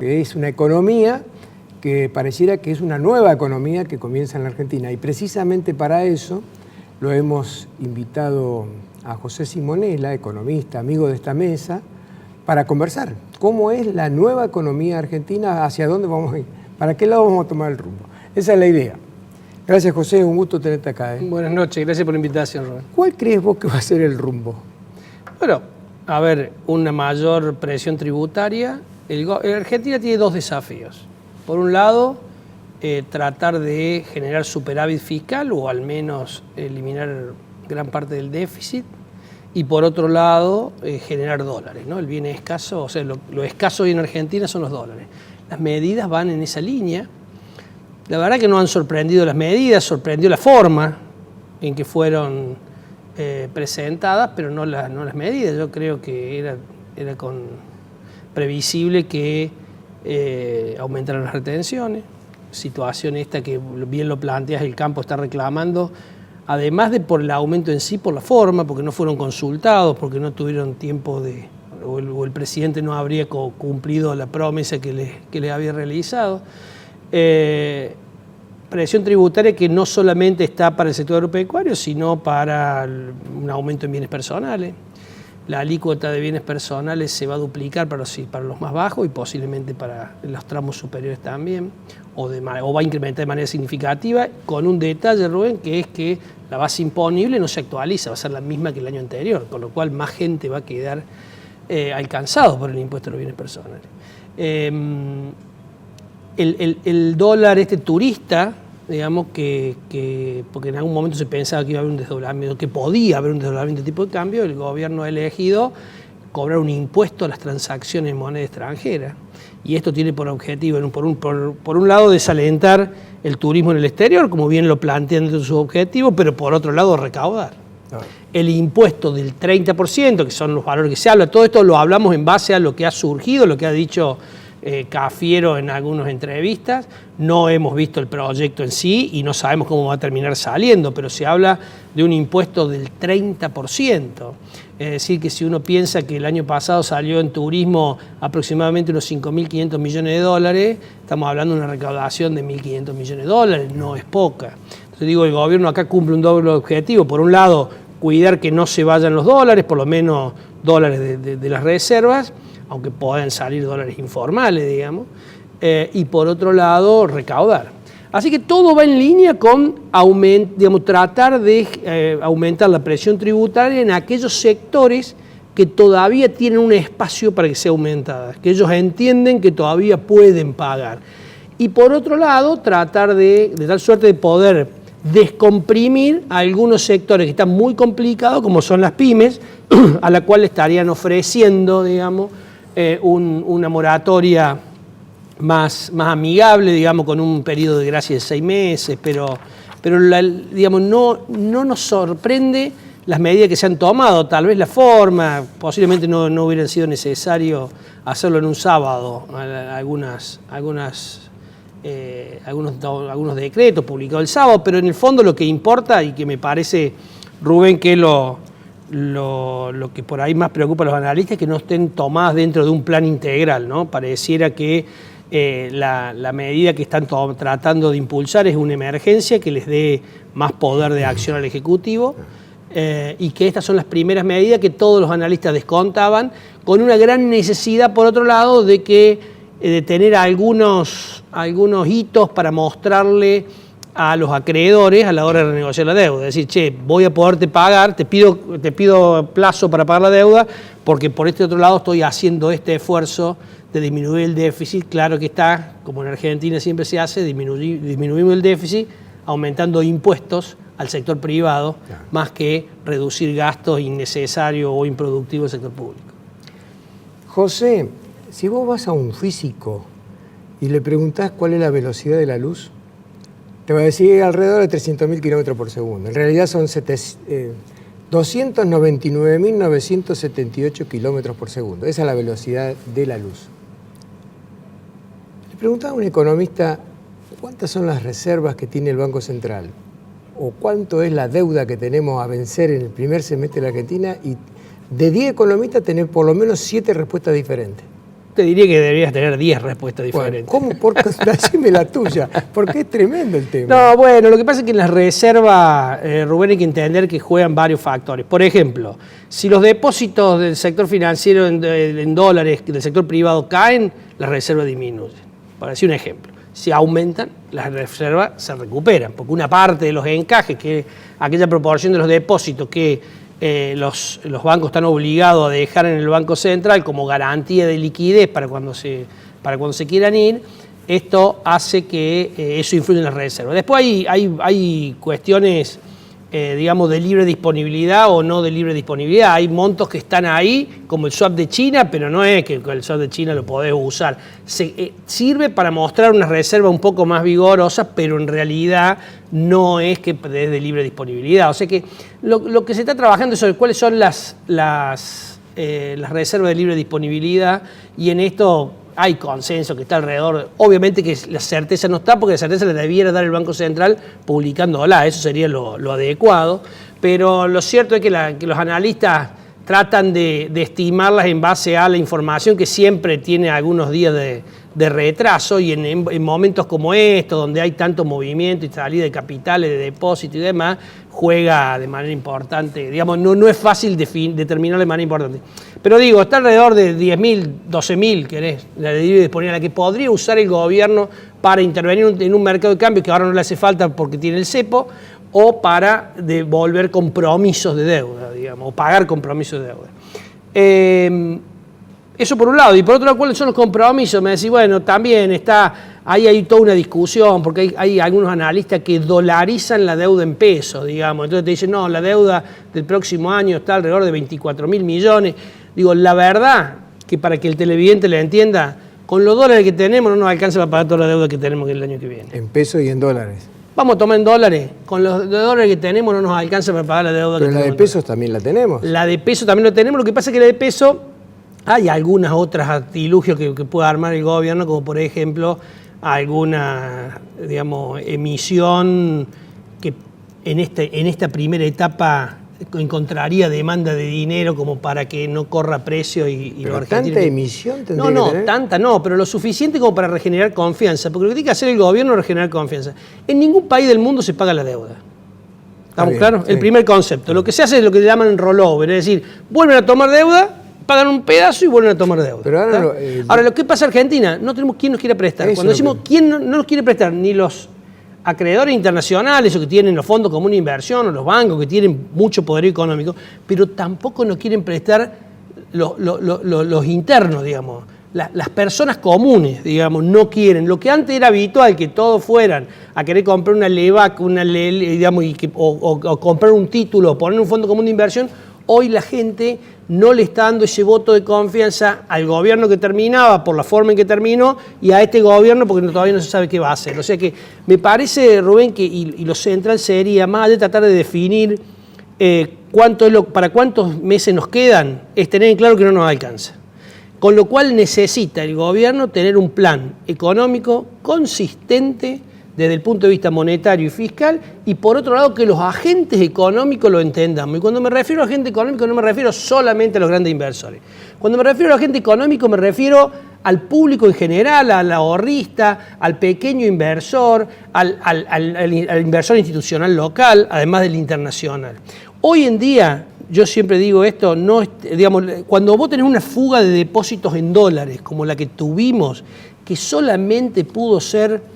que es una economía que pareciera que es una nueva economía que comienza en la Argentina. Y precisamente para eso lo hemos invitado a José Simonella, economista, amigo de esta mesa, para conversar. ¿Cómo es la nueva economía argentina? ¿Hacia dónde vamos a ir? ¿Para qué lado vamos a tomar el rumbo? Esa es la idea. Gracias, José. Un gusto tenerte acá. Buenas noches. Gracias por la invitación, Rubén. ¿Cuál crees vos que va a ser el rumbo? Bueno, a ver, una mayor presión tributaria. Argentina tiene dos desafíos. Por un lado, tratar de generar superávit fiscal o al menos eliminar gran parte del déficit. Y por otro lado, generar dólares, ¿no? El bien escaso, o sea, lo escaso hoy en Argentina son los dólares. Las medidas van en esa línea. La verdad que no han sorprendido las medidas, sorprendió la forma en que fueron presentadas, pero no las medidas. Yo creo que era previsible que aumentaran las retenciones. Situación esta que bien lo planteas, el campo está reclamando, además de por el aumento en sí, por la forma, porque no fueron consultados, porque no tuvieron tiempo o el presidente no habría cumplido la promesa que le había realizado. Presión tributaria que no solamente está para el sector agropecuario, sino para un aumento en bienes personales. La alícuota de bienes personales se va a duplicar para los más bajos y posiblemente para los tramos superiores también, o va a incrementar de manera significativa, con un detalle, Rubén, que es que la base imponible no se actualiza, va a ser la misma que el año anterior, con lo cual más gente va a quedar alcanzado por el impuesto a los bienes personales. El dólar turista, digamos porque en algún momento se pensaba que iba a haber un desdoblamiento, que podía haber un desdoblamiento de tipo de cambio, el gobierno ha elegido cobrar un impuesto a las transacciones en moneda extranjera. Y esto tiene por objetivo, por un lado, desalentar el turismo en el exterior, como bien lo plantean dentro de sus objetivos, pero por otro lado, recaudar. El impuesto del 30%, que son los valores que se habla, todo esto lo hablamos en base a lo que ha surgido, lo que ha dicho Cafiero en algunas entrevistas. No hemos visto el proyecto en sí y no sabemos cómo va a terminar saliendo, pero se habla de un impuesto del 30%. Es decir, que si uno piensa que el año pasado salió en turismo aproximadamente unos 5.500 millones de dólares, estamos hablando de una recaudación de 1.500 millones de dólares, no es poca. Entonces digo, el gobierno acá cumple un doble objetivo. Por un lado, cuidar que no se vayan los dólares, por lo menos dólares de las reservas, aunque puedan salir dólares informales, digamos, y por otro lado, recaudar. Así que todo va en línea con tratar de aumentar la presión tributaria en aquellos sectores que todavía tienen un espacio para que sea aumentada, que ellos entienden que todavía pueden pagar. Y por otro lado, tratar de tal suerte de poder descomprimir a algunos sectores que están muy complicados, como son las pymes, a la cual estarían ofreciendo, digamos, una moratoria más amigable, digamos, con un periodo de gracia de 6 meses, pero digamos, no nos sorprende las medidas que se han tomado, tal vez la forma, posiblemente no hubiera sido necesario hacerlo en un sábado, algunos decretos publicados el sábado, pero en el fondo lo que importa y que me parece, Rubén, que lo que por ahí más preocupa a los analistas es que no estén tomadas dentro de un plan integral, ¿no? Pareciera que la medida que están tratando de impulsar es una emergencia que les dé más poder de acción al Ejecutivo y que estas son las primeras medidas que todos los analistas descontaban, con una gran necesidad, por otro lado, de tener algunos hitos para mostrarle a los acreedores a la hora de renegociar la deuda. Es decir, che, voy a poderte pagar, te pido plazo para pagar la deuda, porque por este otro lado estoy haciendo este esfuerzo de disminuir el déficit. Claro que está, como en Argentina siempre se hace, disminuimos el déficit aumentando impuestos al sector privado, claro, más que reducir gastos innecesarios o improductivos del sector público. José, si vos vas a un físico y le preguntás cuál es la velocidad de la luz, te va a decir alrededor de 300.000 kilómetros por segundo. En realidad son 299.978 kilómetros por segundo. Esa es la velocidad de la luz. Le preguntaba a un economista cuántas son las reservas que tiene el Banco Central o cuánto es la deuda que tenemos a vencer en el primer semestre de la Argentina, y de 10 economistas tenés por lo menos 7 respuestas diferentes. Te diría que deberías tener 10 respuestas diferentes. Bueno, ¿cómo? Decime la tuya, porque es tremendo el tema. No, bueno, lo que pasa es que en las reservas, Rubén, hay que entender que juegan varios factores. Por ejemplo, si los depósitos del sector financiero en dólares del sector privado caen, las reservas disminuyen. Para decir un ejemplo. Si aumentan, las reservas se recuperan, porque una parte de los encajes, que es aquella proporción de los depósitos que los bancos están obligados a dejar en el Banco Central como garantía de liquidez para cuando se quieran ir, esto hace que eso influya en las reservas. Después hay cuestiones, digamos, de libre disponibilidad o no de libre disponibilidad. Hay montos que están ahí, como el swap de China, pero no es que el swap de China lo podés usar. Sirve para mostrar una reserva un poco más vigorosa, pero en realidad no es que es de libre disponibilidad. O sea que lo que se está trabajando es sobre cuáles son las reservas de libre disponibilidad, y en esto hay consenso que está alrededor. Obviamente que la certeza no está, porque la certeza la debiera dar el Banco Central publicándola, eso sería lo adecuado, pero lo cierto es que los analistas tratan de estimarlas en base a la información que siempre tiene algunos días de retraso, y en momentos como estos, donde hay tanto movimiento y salida de capitales, de depósito y demás, juega de manera importante. Digamos, no es fácil determinar de manera importante. Pero digo, está alrededor de 10.000, 12.000, querés, la de libre disponibilidad, la que podría usar el gobierno para intervenir en un mercado de cambio que ahora no le hace falta porque tiene el cepo, o para devolver compromisos de deuda, digamos, o pagar compromisos de deuda. Eso por un lado. Y por otro lado, ¿cuáles son los compromisos? Me decís, bueno, también hay toda una discusión, porque hay algunos analistas que dolarizan la deuda en pesos, digamos. Entonces te dicen, no, la deuda del próximo año está alrededor de 24.000 millones. Digo, la verdad, que para que el televidente le entienda, con los dólares que tenemos no nos alcanza para pagar toda la deuda que tenemos el año que viene. En pesos y en dólares. Vamos a tomar en dólares. Con los dólares que tenemos no nos alcanza para pagar la deuda que tenemos. Pero la de pesos también la tenemos. La de peso también la tenemos. Lo que pasa es que la de peso, hay algunas otras artilugios que puede armar el gobierno, como por ejemplo alguna, digamos, emisión que en esta primera etapa encontraría demanda de dinero como para que no corra precio y pero los argentinos... ¿tanta emisión tendría que tener? Tanta no, pero lo suficiente como para regenerar confianza, porque lo que tiene que hacer el gobierno es regenerar confianza. En ningún país del mundo se paga la deuda. ¿Estamos claros? Sí. El primer concepto. Lo que se hace es lo que llaman rollover, es decir, vuelven a tomar deuda, pagan un pedazo y vuelven a tomar deuda. Pero ahora, lo que pasa en Argentina, no tenemos quién nos quiere prestar. Cuando decimos quién no nos quiere prestar, ni los acreedores internacionales o que tienen los fondos comunes de inversión o los bancos que tienen mucho poder económico, pero tampoco nos quieren prestar los internos, digamos. Las personas comunes, digamos, no quieren. Lo que antes era habitual, que todos fueran a querer comprar una LEVAC, digamos, o comprar un título, o poner un fondo común de inversión, hoy la gente no le está dando ese voto de confianza al gobierno que terminaba por la forma en que terminó y a este gobierno porque todavía no se sabe qué va a hacer. O sea que me parece, Rubén, que y lo central sería, más de tratar de definir para cuántos meses nos quedan, es tener en claro que no nos alcanza. Con lo cual necesita el gobierno tener un plan económico consistente desde el punto de vista monetario y fiscal, y por otro lado que los agentes económicos lo entendamos. Y cuando me refiero a agente económico no me refiero solamente a los grandes inversores. Cuando me refiero a agente económico me refiero al público en general, al ahorrista, al pequeño inversor, al inversor institucional local, además del internacional. Hoy en día, yo siempre digo esto, digamos, cuando vos tenés una fuga de depósitos en dólares, como la que tuvimos, que solamente pudo ser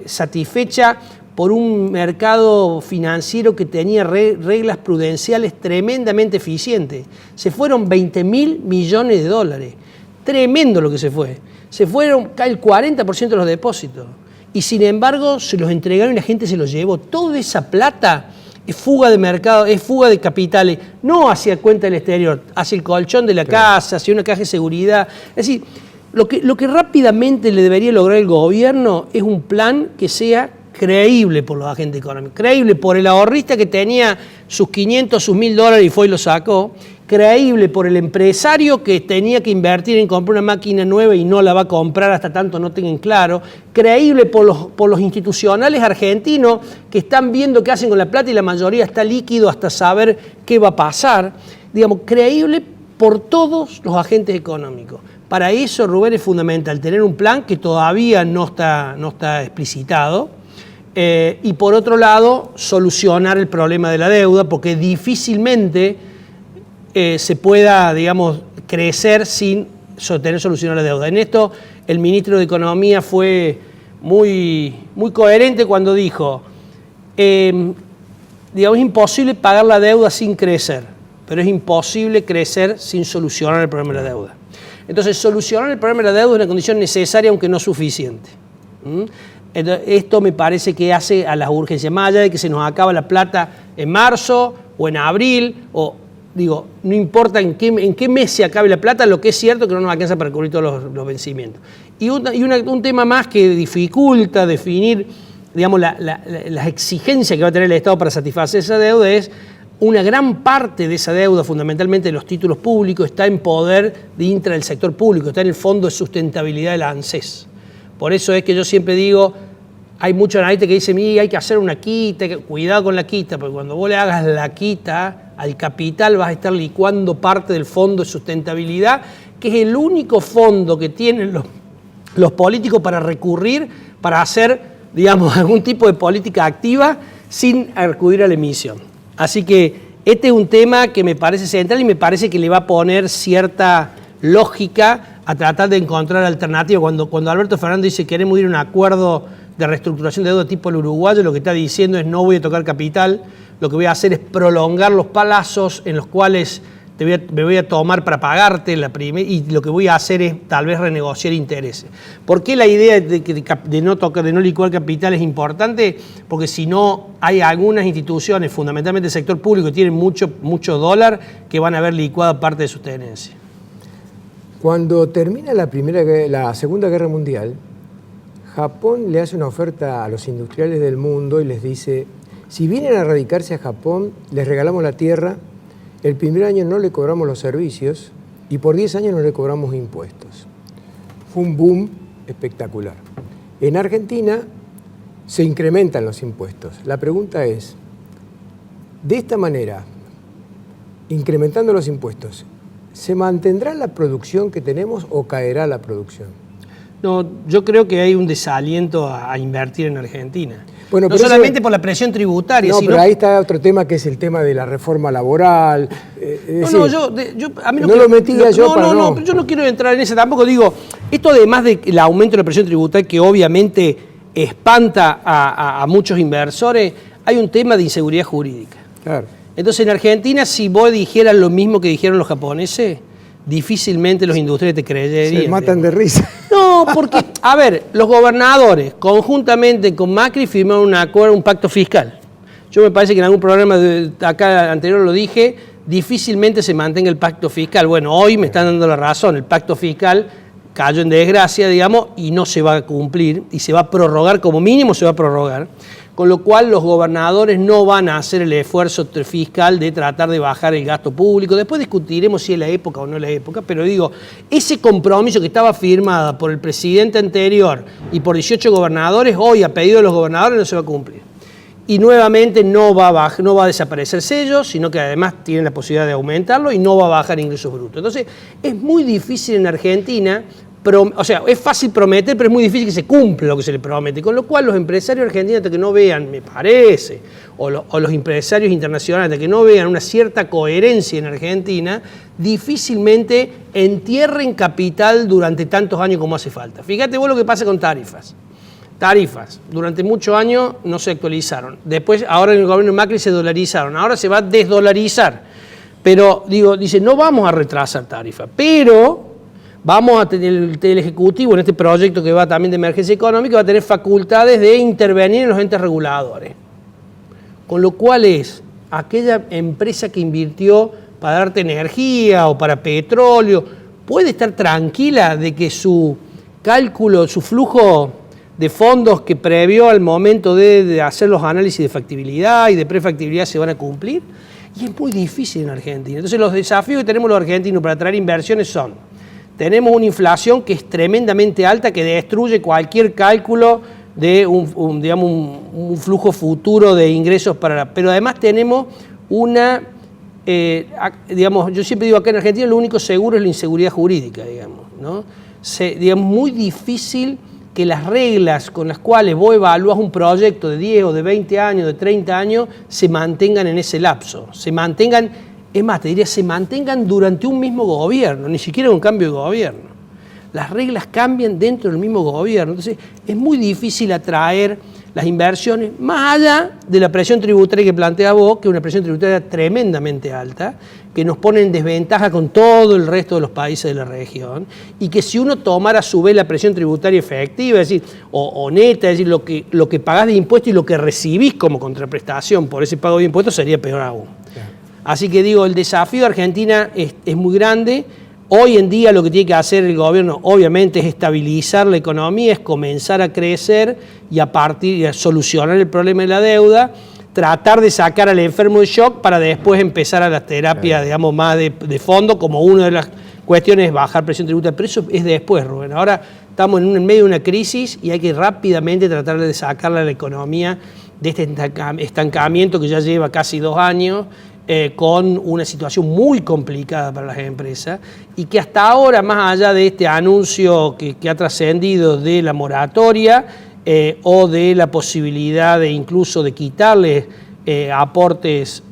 satisfecha por un mercado financiero que tenía reglas prudenciales tremendamente eficientes. Se fueron 20.000 millones de dólares. Tremendo lo que se fue. Se fueron el 40% de los depósitos. Y sin embargo se los entregaron y la gente se los llevó. Toda esa plata es fuga de mercado, es fuga de capitales, no hacia cuenta del exterior, hacia el colchón de la casa, hacia una caja de seguridad. Es decir, lo que rápidamente le debería lograr el gobierno es un plan que sea creíble por los agentes económicos, creíble por el ahorrista que tenía sus 500, sus 1.000 dólares y fue y lo sacó, creíble por el empresario que tenía que invertir en comprar una máquina nueva y no la va a comprar hasta tanto no tengan claro, creíble por los institucionales argentinos que están viendo qué hacen con la plata y la mayoría está líquido hasta saber qué va a pasar, digamos, creíble por todos los agentes económicos. Para eso, Rubén, es fundamental tener un plan que todavía no está explicitado, y por otro lado, solucionar el problema de la deuda, porque difícilmente se pueda, digamos, crecer sin tener solucionada la deuda. En esto, el ministro de Economía fue muy coherente cuando dijo, digamos, es imposible pagar la deuda sin crecer, pero es imposible crecer sin solucionar el problema de la deuda. Entonces, solucionar el problema de la deuda es una condición necesaria, aunque no suficiente. Esto me parece que hace a las urgencias, más allá de que se nos acaba la plata en marzo o en abril, o digo, no importa en qué mes se acabe la plata, lo que es cierto es que no nos alcanza para cubrir todos los vencimientos. Y un tema más que dificulta definir, digamos, las exigencias que va a tener el Estado para satisfacer esa deuda es una gran parte de esa deuda, fundamentalmente de los títulos públicos, está en poder del sector público, está en el Fondo de Sustentabilidad de la ANSES. Por eso es que yo siempre digo, hay muchos analistas que dicen, hay que hacer una quita, cuidado con la quita, porque cuando vos le hagas la quita al capital vas a estar licuando parte del Fondo de Sustentabilidad, que es el único fondo que tienen los políticos para recurrir, para hacer, digamos, algún tipo de política activa sin acudir a la emisión. Así que este es un tema que me parece central y me parece que le va a poner cierta lógica a tratar de encontrar alternativas. Cuando Alberto Fernández dice que queremos ir a un acuerdo de reestructuración de deuda tipo el uruguayo, lo que está diciendo es no voy a tocar capital, lo que voy a hacer es prolongar los plazos en los cuales me voy a tomar para pagarte y lo que voy a hacer es tal vez renegociar intereses. ¿Por qué la idea de no licuar capital es importante? Porque si no, hay algunas instituciones, fundamentalmente el sector público, que tienen mucho dólar, que van a haber licuado parte de sus tenencias. Cuando termina la Segunda Guerra Mundial, Japón le hace una oferta a los industriales del mundo y les dice, si vienen a radicarse a Japón, les regalamos la tierra, el primer año no le cobramos los servicios y por 10 años no le cobramos impuestos. Fue un boom espectacular. En Argentina se incrementan los impuestos. La pregunta es, de esta manera, incrementando los impuestos, ¿se mantendrá la producción que tenemos o caerá la producción? No, yo creo que hay un desaliento a invertir en Argentina. Bueno, no solamente por la presión tributaria, no, sino... pero ahí está otro tema que es el tema de la reforma laboral. Yo no quiero entrar en eso tampoco. Digo, esto además del aumento de la presión tributaria que obviamente espanta a muchos inversores, hay un tema de inseguridad jurídica. Claro. Entonces en Argentina, si vos dijeras lo mismo que dijeron los japoneses, difícilmente los industriales te creerían. Se matan de risa. No, porque, a ver, los gobernadores conjuntamente con Macri firmaron un pacto fiscal. Yo me parece que en algún programa acá anterior lo dije, difícilmente se mantenga el pacto fiscal. Bueno, hoy me están dando la razón, el pacto fiscal cayó en desgracia, digamos, y no se va a cumplir, y se va a prorrogar, como mínimo se va a prorrogar, con lo cual los gobernadores no van a hacer el esfuerzo fiscal de tratar de bajar el gasto público. Después discutiremos si es la época o no es la época, pero digo, ese compromiso que estaba firmado por el presidente anterior y por 18 gobernadores, hoy a pedido de los gobernadores no se va a cumplir. Y nuevamente no va a desaparecer sellos, sino que además tienen la posibilidad de aumentarlo y no va a bajar ingresos brutos. Entonces, es muy difícil en Argentina, o sea, es fácil prometer, pero es muy difícil que se cumpla lo que se le promete. Con lo cual, los empresarios argentinos, hasta que no vean, me parece, o los empresarios internacionales, hasta que no vean una cierta coherencia en Argentina, difícilmente entierren capital durante tantos años como hace falta. Fíjate vos lo que pasa con tarifas. Tarifas, durante muchos años no se actualizaron. Después, ahora en el gobierno de Macri se dolarizaron. Ahora se va a desdolarizar. Pero, dice, no vamos a retrasar tarifas, pero vamos a tener el Ejecutivo en este proyecto que va también de emergencia económica, va a tener facultades de intervenir en los entes reguladores. Con lo cual es aquella empresa que invirtió para darte energía o para petróleo, puede estar tranquila de que su cálculo, su flujo de fondos que previó al momento de hacer los análisis de factibilidad y de prefactibilidad se van a cumplir. Y es muy difícil en Argentina. Entonces los desafíos que tenemos los argentinos para atraer inversiones son: tenemos una inflación que es tremendamente alta, que destruye cualquier cálculo de un flujo futuro de ingresos pero además tenemos una digamos, yo siempre digo acá en Argentina lo único seguro es la inseguridad jurídica, digamos, ¿no? Digamos, muy difícil que las reglas con las cuales vos evalúas un proyecto de 10 o de 20 años, de 30 años, se mantengan en ese lapso, se mantengan, es más, te diría, se mantengan durante un mismo gobierno, ni siquiera un cambio de gobierno. Las reglas cambian dentro del mismo gobierno, entonces es muy difícil atraer las inversiones, más allá de la presión tributaria que plantea vos, que es una presión tributaria tremendamente alta, que nos pone en desventaja con todo el resto de los países de la región, y que si uno tomara a su vez la presión tributaria efectiva, es decir, o neta, es decir, lo que pagás de impuestos y lo que recibís como contraprestación por ese pago de impuestos sería peor aún. Claro. Así que digo, el desafío de Argentina es muy grande. Hoy en día lo que tiene que hacer el gobierno obviamente es estabilizar la economía, es comenzar a crecer y a solucionar el problema de la deuda, tratar de sacar al enfermo de shock para después empezar a las terapias, digamos, más de fondo, como una de las cuestiones es bajar presión tributaria, pero eso es después, Rubén. Ahora estamos en medio de una crisis y hay que rápidamente tratar de sacarle a la economía de este estancamiento que ya lleva casi 2 años, con una situación muy complicada para las empresas y que hasta ahora, más allá de este anuncio que ha trascendido de la moratoria o de la posibilidad de incluso de quitarles aportes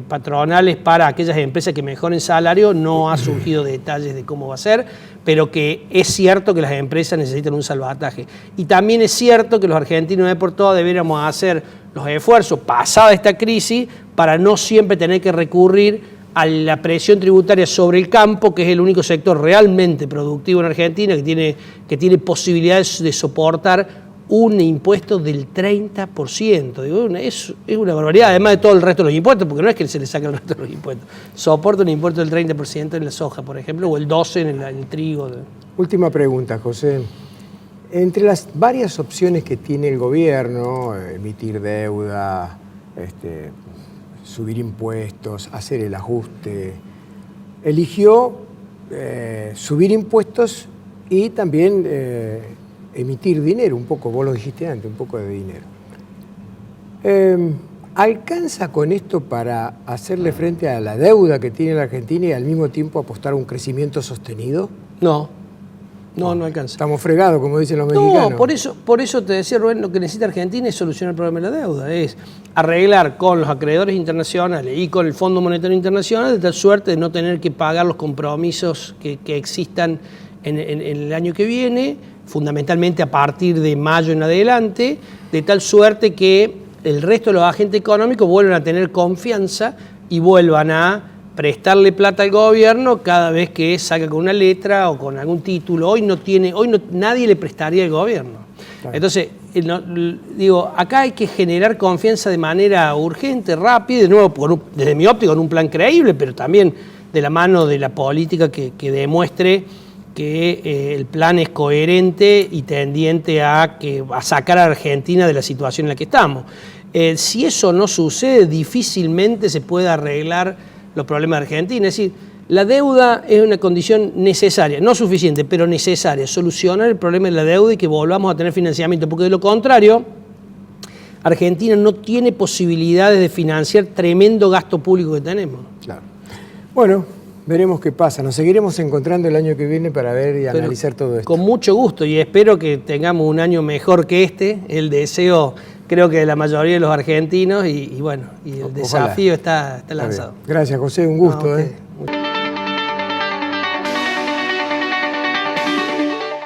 patronales para aquellas empresas que mejoren salario, no ha surgido detalles de cómo va a ser, pero que es cierto que las empresas necesitan un salvataje. Y también es cierto que los argentinos de por todo deberíamos hacer los esfuerzos, pasada esta crisis, para no siempre tener que recurrir a la presión tributaria sobre el campo, que es el único sector realmente productivo en Argentina, que tiene posibilidades de soportar un impuesto del 30%. Digo, es una barbaridad, además de todo el resto de los impuestos, porque no es que se le saque el resto de los impuestos. Soporta un impuesto del 30% en la soja, por ejemplo, o el 12% en el trigo. Última pregunta, José. Entre las varias opciones que tiene el gobierno, emitir deuda, subir impuestos, hacer el ajuste, eligió subir impuestos y también emitir dinero, un poco, vos lo dijiste antes, un poco de dinero. ¿Alcanza con esto para hacerle frente a la deuda que tiene la Argentina y al mismo tiempo apostar a un crecimiento sostenido? No alcanza. Estamos fregados, como dicen los mexicanos. No, por eso te decía, Rubén, lo que necesita Argentina es solucionar el problema de la deuda, es arreglar con los acreedores internacionales y con el Fondo Monetario Internacional de tal suerte de no tener que pagar los compromisos que existan en el año que viene, fundamentalmente a partir de mayo en adelante, de tal suerte que el resto de los agentes económicos vuelvan a tener confianza y vuelvan a prestarle plata al gobierno cada vez que saca con una letra o con algún título. Hoy nadie le prestaría al gobierno. Claro. Entonces, digo, acá hay que generar confianza de manera urgente, rápida, de nuevo, desde mi óptica, con un plan creíble, pero también de la mano de la política que demuestre que el plan es coherente y tendiente a sacar a Argentina de la situación en la que estamos. Si eso no sucede, difícilmente se puede arreglar los problemas de Argentina. Es decir, la deuda es una condición necesaria, no suficiente, pero necesaria. Solucionar el problema de la deuda y que volvamos a tener financiamiento, porque de lo contrario, Argentina no tiene posibilidades de financiar tremendo gasto público que tenemos. Claro. Bueno, veremos qué pasa. Nos seguiremos encontrando el año que viene para ver y analizar todo esto. Con mucho gusto y espero que tengamos un año mejor que este. El deseo, creo que de la mayoría de los argentinos y bueno, y el desafío está lanzado. Gracias, José, un gusto.